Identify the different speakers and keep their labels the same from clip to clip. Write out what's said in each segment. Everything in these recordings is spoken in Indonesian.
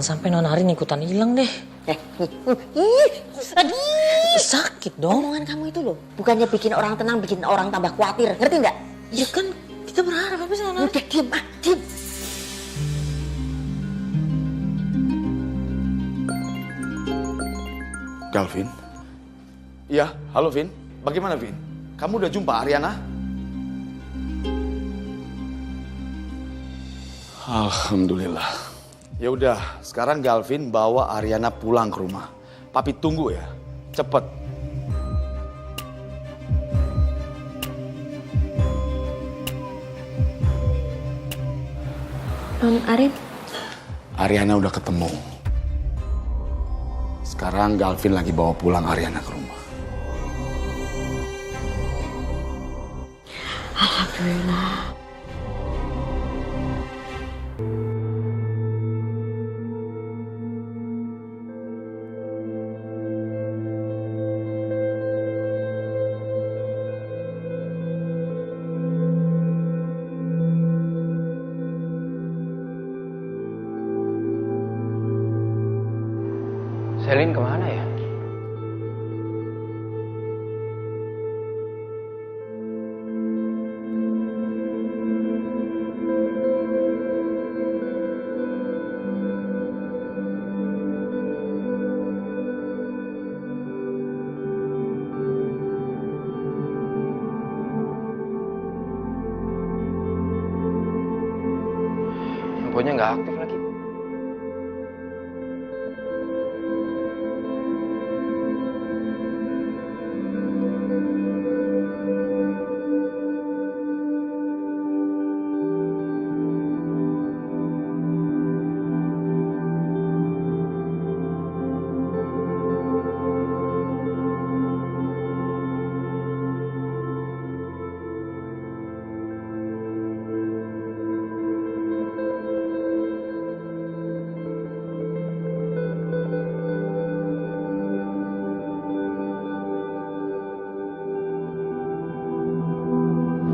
Speaker 1: Jangan sampai Nona Arin ikutan hilang deh.
Speaker 2: Aduh.
Speaker 1: Sakit dong.
Speaker 2: Omongan kamu itu loh, bukannya bikin orang tenang, bikin orang tambah khawatir. Ngerti nggak?
Speaker 1: Ya kan kita berharap apa sih Nona Arin?
Speaker 2: Udah diem, diem.
Speaker 3: Galvin? Iya, halo Vin. Bagaimana Vin? Kamu udah jumpa Ariana? Alhamdulillah. Ya udah, sekarang Galvin bawa Ariana pulang ke rumah. Papi tunggu ya, cepet.
Speaker 4: Arin,
Speaker 3: Ariana udah ketemu. Sekarang Galvin lagi bawa pulang Ariana ke rumah.
Speaker 4: alhamdulillah.
Speaker 5: Selin kemana ya? Handphonenya nggak aktif lagi.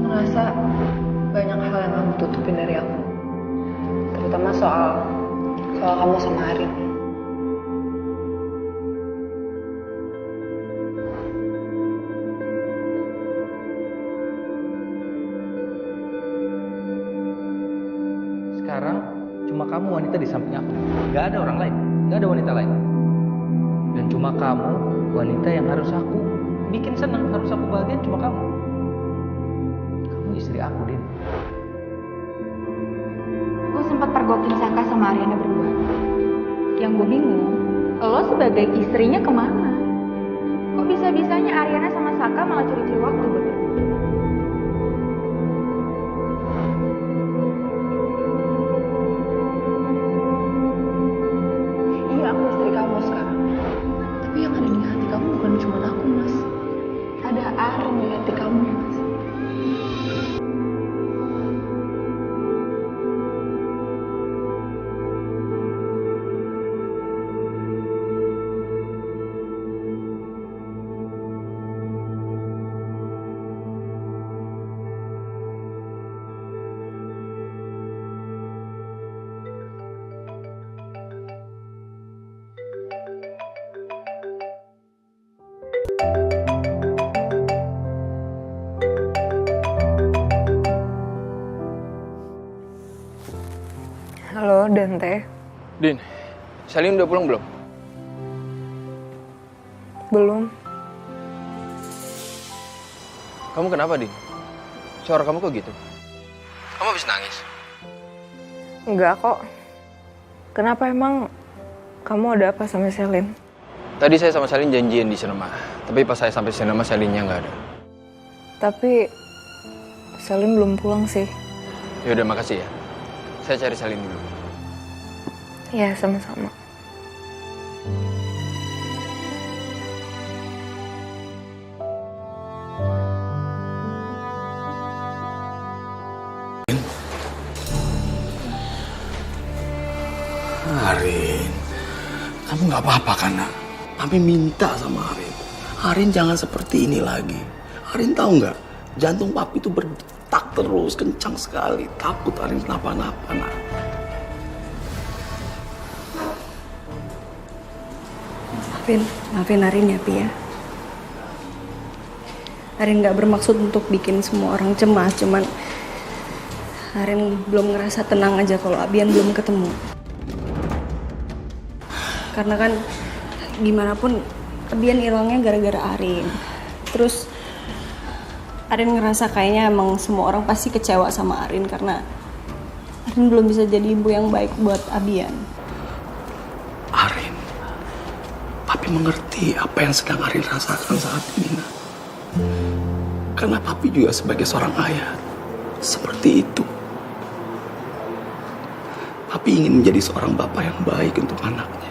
Speaker 4: Merasa banyak hal yang kamu tutupin dari aku, terutama soal kamu sama Arin.
Speaker 5: Sekarang cuma kamu wanita di samping aku. Gak ada orang lain, gak ada wanita lain. Dan cuma kamu wanita yang harus aku bikin senang, harus aku bahagiain, cuma kamu. Kamu istri aku, Din.
Speaker 4: Gue sempat pergokin Saka sama Ariana berdua. Yang gue bingung, lo sebagai istrinya kemana? Kok bisa-bisanya Ariana sama Saka malah curi-curi waktu buat berdua? Iya, aku istri kamu sekarang. Tapi yang ada di hati kamu bukan cuma aku, Mas. Ada Arin di hati kamu, Mas. Halo, Dante.
Speaker 5: Din, Selin udah pulang belum?
Speaker 4: Belum.
Speaker 5: Kamu kenapa, Din? Suara kamu kok gitu? Kamu habis nangis?
Speaker 4: Enggak kok. Kenapa emang kamu ada apa sama Selin?
Speaker 5: Tadi saya sama Selin janjian di sinema. Tapi pas saya sampai sinema, Selinnya nggak ada.
Speaker 4: Tapi Selin belum pulang sih.
Speaker 5: Ya udah, makasih ya. Saya cari Selin dulu.
Speaker 4: Ya, sama-sama.
Speaker 3: Arin, kamu nggak apa-apa kan nak? Papi minta sama Arin. Arin jangan seperti ini lagi. Arin tahu nggak? Jantung papi itu berdetak terus, kencang sekali. Takut Arin kenapa-napa nak.
Speaker 6: Maafin Arin ya, Pi ya. Arin gak bermaksud untuk bikin semua orang cemas, cuman Arin belum ngerasa tenang aja kalau Abian belum ketemu. Karena kan gimana pun Abian hilangnya gara-gara Arin. Terus Arin ngerasa kayaknya emang semua orang pasti kecewa sama Arin karena Arin belum bisa jadi ibu yang baik buat Abian.
Speaker 3: Arin, Papi mengerti apa yang sedang Arin rasakan saat ini, Nak. Karena Papi juga sebagai seorang ayah seperti itu. Papi ingin menjadi seorang bapak yang baik untuk anaknya.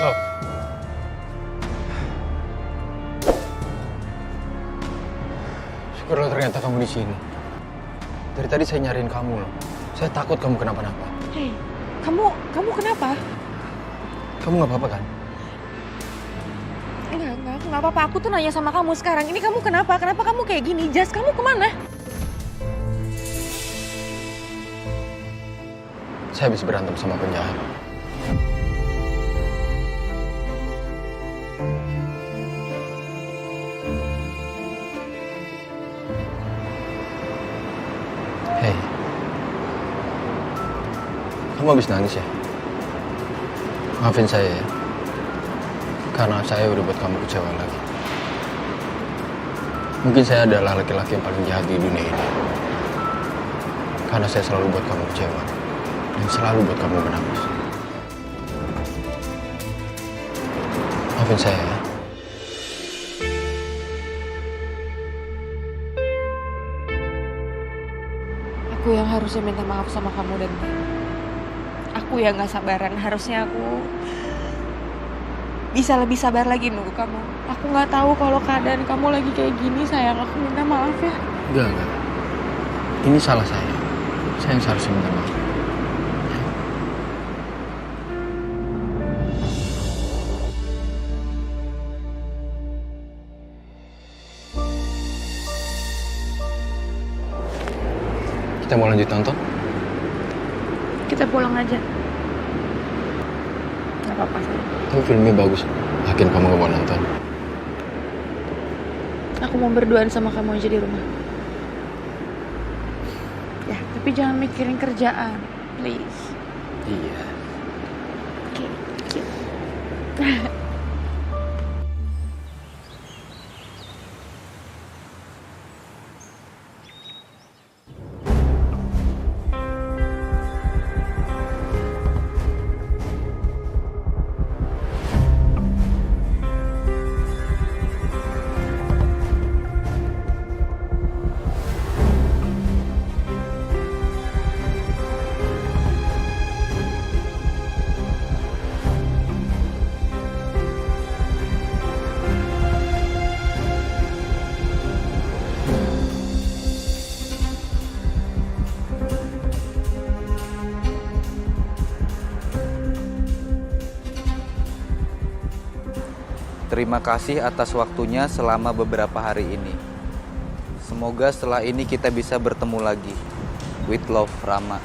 Speaker 7: Loh. Syukurlah ternyata kamu di sini. Dari tadi saya nyariin kamu loh. Saya takut kamu kenapa-napa.
Speaker 6: Hei, kamu kenapa?
Speaker 7: Kamu nggak apa-apa kan?
Speaker 6: Enggak, aku nggak apa-apa. Aku tuh nanya sama kamu sekarang. Ini kamu kenapa? Kenapa kamu kayak gini? Jas, kamu kemana?
Speaker 7: Saya habis berantem sama penjahat. Hei, kamu habis nangis ya? Maafin saya ya, karena saya udah buat kamu kecewa lagi. Mungkin saya adalah laki-laki yang paling jahat di dunia ini. Karena saya selalu buat kamu kecewa, dan selalu buat kamu menangis. Maafin saya ya.
Speaker 6: Aku yang harusnya minta maaf sama kamu dan aku yang gak sabaran. Harusnya aku bisa lebih sabar lagi nunggu kamu. Aku gak tahu kalau keadaan kamu lagi kayak gini, sayang. Aku minta maaf ya.
Speaker 7: Enggak. Ini salah saya. Saya yang seharusnya minta maaf. Kita mau lanjut nonton?
Speaker 6: Kita pulang aja. Gak apa-apa.
Speaker 7: Tapi filmnya bagus. Yakin kamu gak mau nonton?
Speaker 6: Aku mau berduaan sama kamu aja di rumah. Ya, tapi jangan mikirin kerjaan. Please.
Speaker 7: Iya.
Speaker 6: Oke.
Speaker 8: Terima kasih atas waktunya selama beberapa hari ini. Semoga setelah ini kita bisa bertemu lagi. With love, Rama.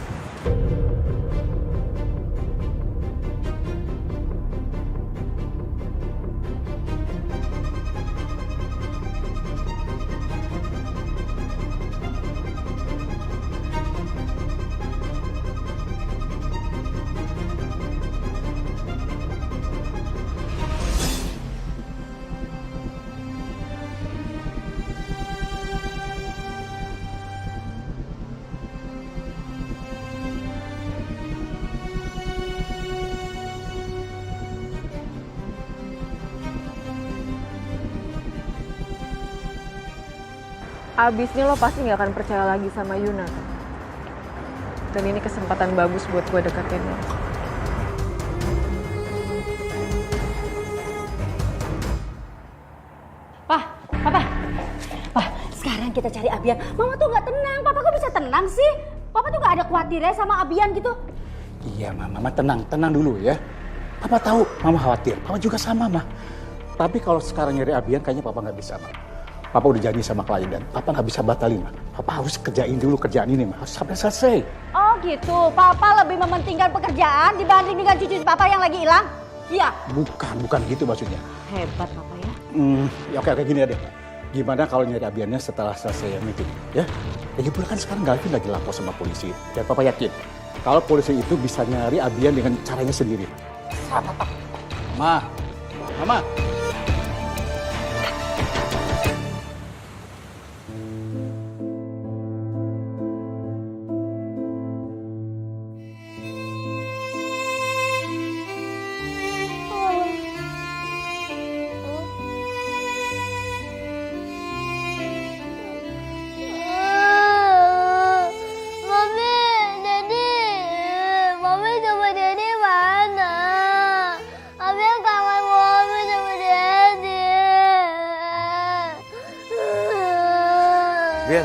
Speaker 9: Abis ini lo pasti gak akan percaya lagi sama Yuna. Dan ini kesempatan bagus buat gue deketin lo.
Speaker 2: Pak, sekarang kita cari Abian. Mama tuh gak tenang. Papa kok bisa tenang sih? Papa tuh gak ada khawatirnya sama Abian gitu.
Speaker 10: Iya, Mama tenang dulu ya. Papa tahu Mama khawatir. Papa juga sama, Ma. Tapi kalau sekarang nyari Abian kayaknya Papa nggak bisa, Ma. Papa udah janji sama klien dan Papa nggak bisa batalin, Ma. Papa harus kerjain dulu kerjaan ini, Ma. Harus sampai selesai.
Speaker 11: Oh gitu, Papa lebih mementingkan pekerjaan dibanding dengan cucu Papa yang lagi hilang? Iya.
Speaker 10: Bukan gitu maksudnya.
Speaker 11: Hebat Papa ya.
Speaker 10: Ya oke, gini deh. Gimana kalau nyari Abiannya setelah selesai meeting, ya? Lagi pula kan sekarang Galvin lagi lapor sama polisi. Dan Papa yakin, kalau polisi itu bisa nyari Abian dengan caranya sendiri. Ma, Mama.
Speaker 7: Bian,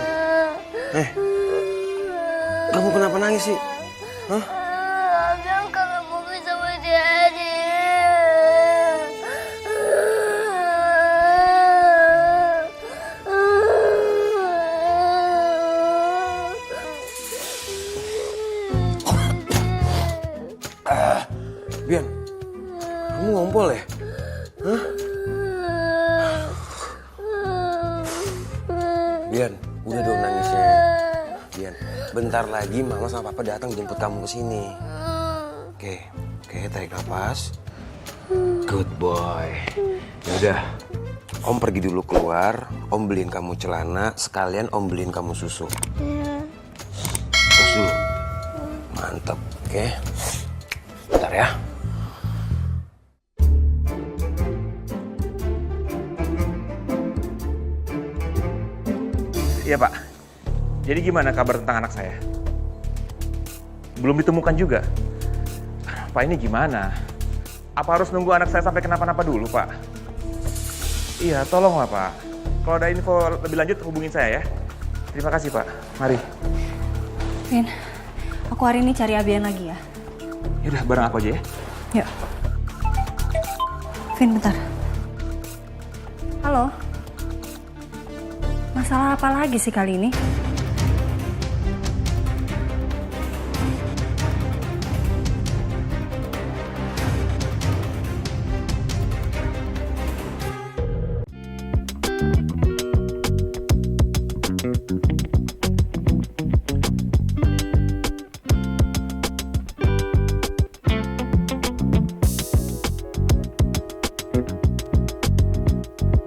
Speaker 7: kamu kenapa nangis sih? Hah?
Speaker 11: Abang kangen Mami sama Daddy.
Speaker 7: Bian, kamu ngompol ya? Hah? Bian, udah dong nangisnya. Bian, bentar lagi Mama sama Papa datang jemput kamu ke sini. Oke, tarik nafas. Good boy. Yaudah, Om pergi dulu keluar. Om beliin kamu celana, sekalian Om beliin kamu susu. Terus dulu. Mantep, oke? Bentar ya.
Speaker 12: Iya Pak, jadi gimana kabar tentang anak saya? Belum ditemukan juga? Pak ini gimana? Apa harus nunggu anak saya sampai kenapa-napa dulu Pak? Iya tolonglah Pak, kalau ada info lebih lanjut hubungin saya ya. Terima kasih Pak, mari.
Speaker 6: Vin, aku hari ini cari Abian lagi ya.
Speaker 12: Yaudah bareng aku aja ya.
Speaker 6: Yuk. Vin, bentar. Halo? Masalah apa lagi sih kali ini?